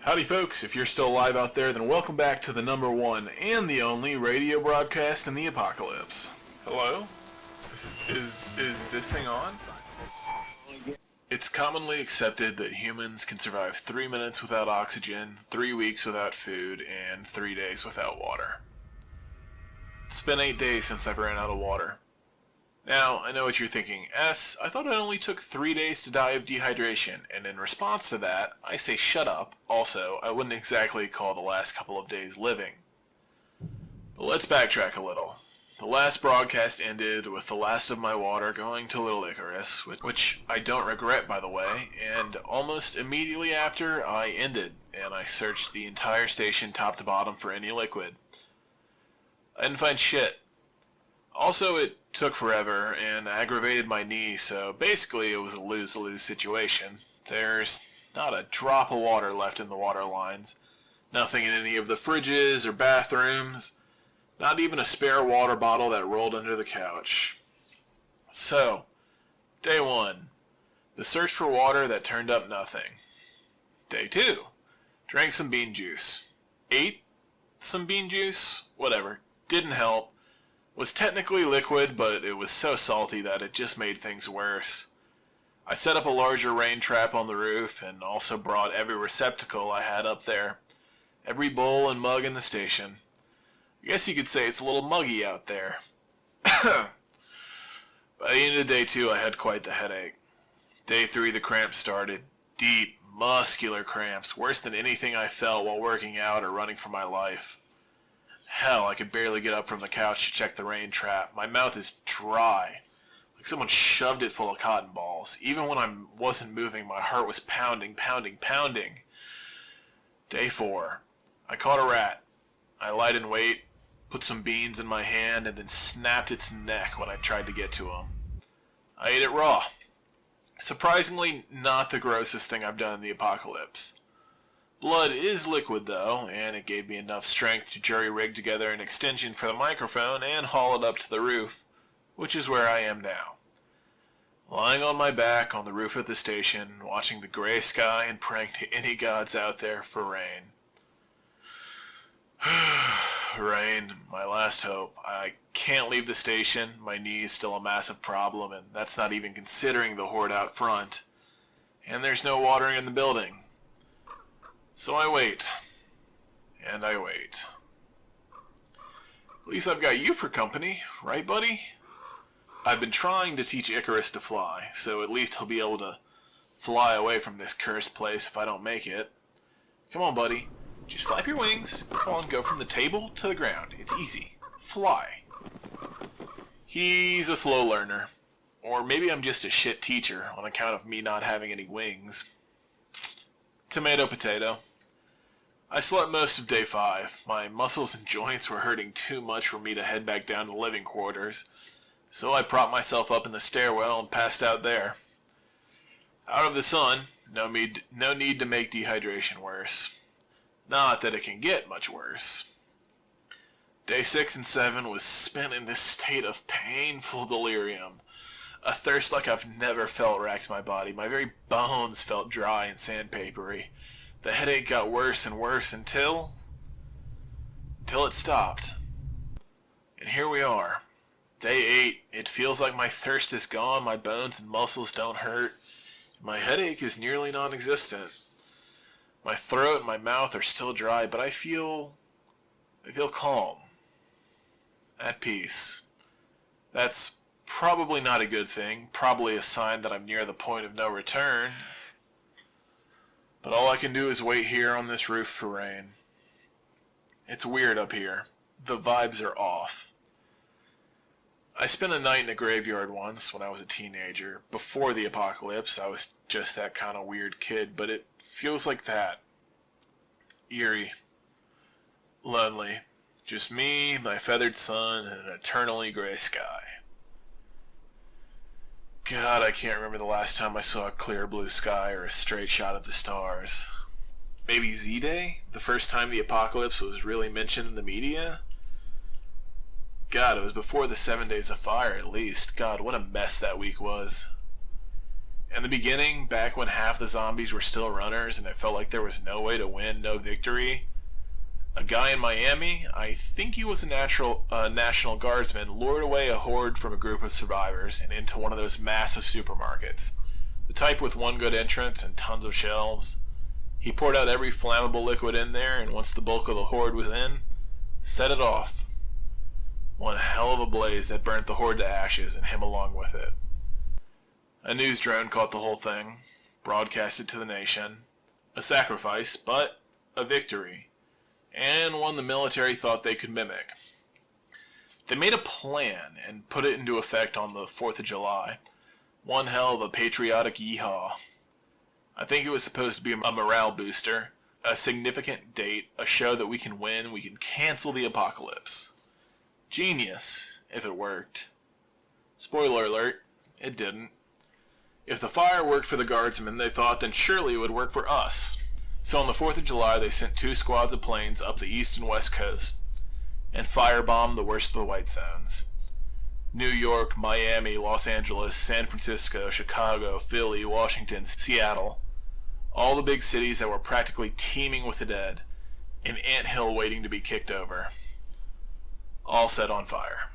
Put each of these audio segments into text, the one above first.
Howdy folks, if you're still alive out there, then welcome back to the number one and the only radio broadcast in the apocalypse. Hello? Is this thing on? It's commonly accepted that humans can survive 3 minutes without oxygen, 3 weeks without food, and 3 days without water. It's been 8 days since I've ran out of water. Now, I know what you're thinking. I thought it only took 3 days to die of dehydration, and in response to that, I say shut up. Also, I wouldn't exactly call the last couple of days living. But let's backtrack a little. The last broadcast ended with the last of my water going to Little Icarus, which I don't regret, by the way, and almost immediately after I ended, and I searched the entire station top to bottom for any liquid. I didn't find shit. Also, it took forever and aggravated my knee, so basically it was a lose-lose situation. There's not a drop of water left in the water lines, nothing in any of the fridges or bathrooms, not even a spare water bottle that rolled under the couch. So, day 1, the search for water that turned up nothing. Day 2, drank some bean juice. Ate some bean juice? Whatever, didn't help. Was technically liquid, but it was so salty that it just made things worse. I set up a larger rain trap on the roof and also brought every receptacle I had up there. Every bowl and mug in the station. I guess you could say it's a little muggy out there. By the end of day 2, I had quite the headache. Day 3, the cramps started. Deep, muscular cramps, worse than anything I felt while working out or running for my life. Hell, I could barely get up from the couch to check the rain trap. My mouth is dry, like someone shoved it full of cotton balls. Even when I wasn't moving, my heart was pounding. Day 4, I caught a rat. I lied in wait, put some beans in my hand, and then snapped its neck when I tried to get to him. I ate it raw. Surprisingly, not the grossest thing I've done in the apocalypse. Blood is liquid though, and it gave me enough strength to jury-rig together an extension for the microphone and haul it up to the roof, which is where I am now. Lying on my back on the roof of the station, watching the gray sky and praying to any gods out there for rain. Rain, my last hope. I can't leave the station, my knee is still a massive problem, and that's not even considering the horde out front. And there's no water in the building. So I wait. And I wait. At least I've got you for company, right buddy? I've been trying to teach Icarus to fly, so at least he'll be able to fly away from this cursed place if I don't make it. Come on buddy, just flap your wings. Come on, go from the table to the ground. It's easy. Fly. He's a slow learner. Or maybe I'm just a shit teacher on account of me not having any wings. Tomato, potato. I slept most of day 5. My muscles and joints were hurting too much for me to head back down to the living quarters, so I propped myself up in the stairwell and passed out there. Out of the sun, no need to make dehydration worse. Not that it can get much worse. Day 6 and 7 was spent in this state of painful delirium. A thirst like I've never felt racked my body. My very bones felt dry and sandpapery. The headache got worse and worse until it stopped. And here we are. Day 8. It feels like my thirst is gone, my bones and muscles don't hurt. My headache is nearly non-existent. My throat and my mouth are still dry, but I feel calm. At peace. That's probably not a good thing, probably a sign that I'm near the point of no return. But all I can do is wait here on this roof for rain. It's weird up here. The vibes are off. I spent a night in a graveyard once when I was a teenager. Before the apocalypse, I was just that kind of weird kid, but it feels like that. Eerie. Lonely. Just me, my feathered sun, and an eternally gray sky. God, I can't remember the last time I saw a clear blue sky or a straight shot at the stars. Maybe Z-Day? The first time the apocalypse was really mentioned in the media? God, it was before the 7 days of fire at least. God, what a mess that week was. In the beginning, back when half the zombies were still runners and it felt like there was no way to win, no victory, a guy in Miami, I think he was a National Guardsman, lured away a horde from a group of survivors and into one of those massive supermarkets. The type with one good entrance and tons of shelves. He poured out every flammable liquid in there, and once the bulk of the horde was in, set it off. One hell of a blaze that burnt the horde to ashes and him along with it. A news drone caught the whole thing, broadcasted to the nation. A sacrifice, but a victory. And one the military thought they could mimic. They made a plan and put it into effect on the 4th of July. One hell of a patriotic yeehaw. I think it was supposed to be a morale booster, a significant date, a show that we can win, we can cancel the apocalypse. Genius, if it worked. Spoiler alert, it didn't. If the fire worked for the guardsmen, they thought, then surely it would work for us. So on the 4th of July, they sent 2 squads of planes up the east and west coast and firebombed the worst of the white zones. New York, Miami, Los Angeles, San Francisco, Chicago, Philly, Washington, Seattle. All the big cities that were practically teeming with the dead, an anthill waiting to be kicked over. All set on fire.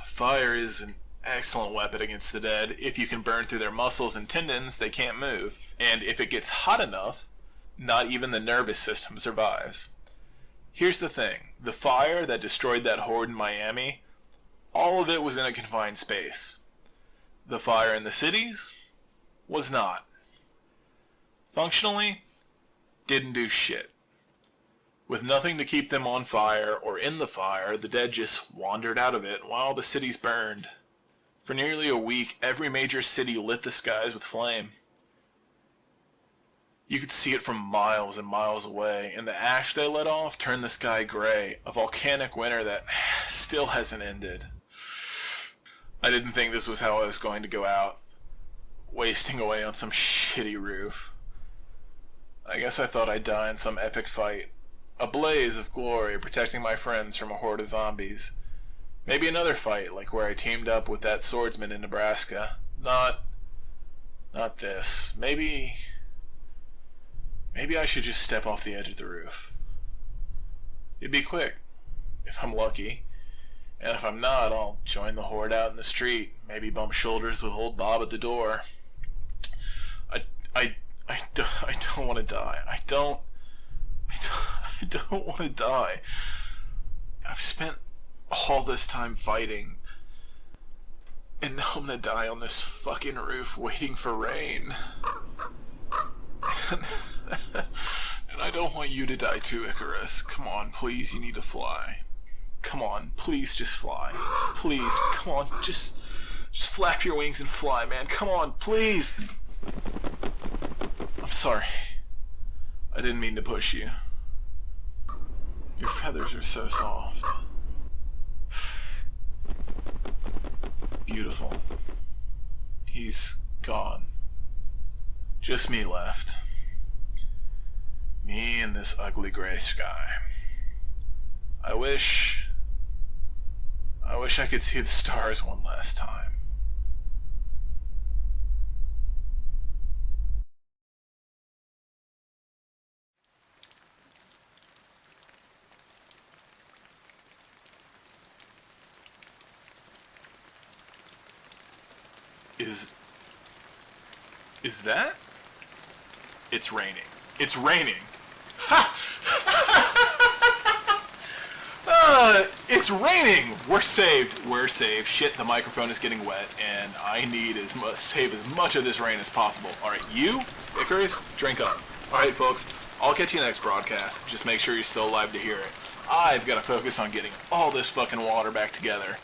Fire is an excellent weapon against the dead. If you can burn through their muscles and tendons, they can't move. And if it gets hot enough, not even the nervous system survives. Here's the thing. The fire that destroyed that horde in Miami, all of it was in a confined space. The fire in the cities was not. Functionally, didn't do shit. With nothing to keep them on fire or in the fire, the dead just wandered out of it while the cities burned. For nearly a week, every major city lit the skies with flame. You could see it from miles and miles away, and the ash they let off turned the sky gray, a volcanic winter that still hasn't ended. I didn't think this was how I was going to go out, wasting away on some shitty roof. I guess I thought I'd die in some epic fight, a blaze of glory protecting my friends from a horde of zombies. Maybe another fight, like where I teamed up with that swordsman in Nebraska. Not this. Maybe I should just step off the edge of the roof. It'd be quick, if I'm lucky. And if I'm not, I'll join the horde out in the street. Maybe bump shoulders with old Bob at the door. I don't want to die. I don't want to die. I've spent all this time fighting, and now I'm gonna die on this fucking roof waiting for rain. And I don't want you to die too, Icarus. Come on, please, you need to fly. Come on, please just fly. Please, come on, just flap your wings and fly, man. Come on, please. I'm sorry. I didn't mean to push you. Your feathers are so soft. Beautiful. He's gone. Just me left. Me and this ugly gray sky. I wish I could see the stars one last time. Is that? It's raining. It's raining. Ha! It's raining! We're saved. We're saved. Shit, the microphone is getting wet, and I need save as much of this rain as possible. Alright, you, Icarus, drink up. Alright, folks, I'll catch you next broadcast. Just make sure you're still alive to hear it. I've got to focus on getting all this fucking water back together.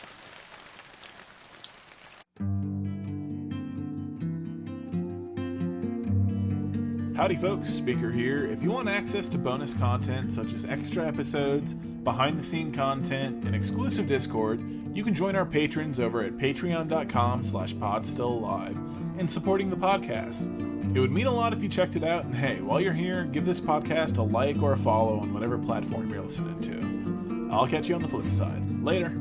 Howdy folks, Speaker here. If you want access to bonus content such as extra episodes, behind-the-scene content, and exclusive Discord, you can join our patrons over at patreon.com/podstillalive and supporting the podcast. It would mean a lot if you checked it out, and hey, while you're here, give this podcast a like or a follow on whatever platform you're listening to. I'll catch you on the flip side. Later.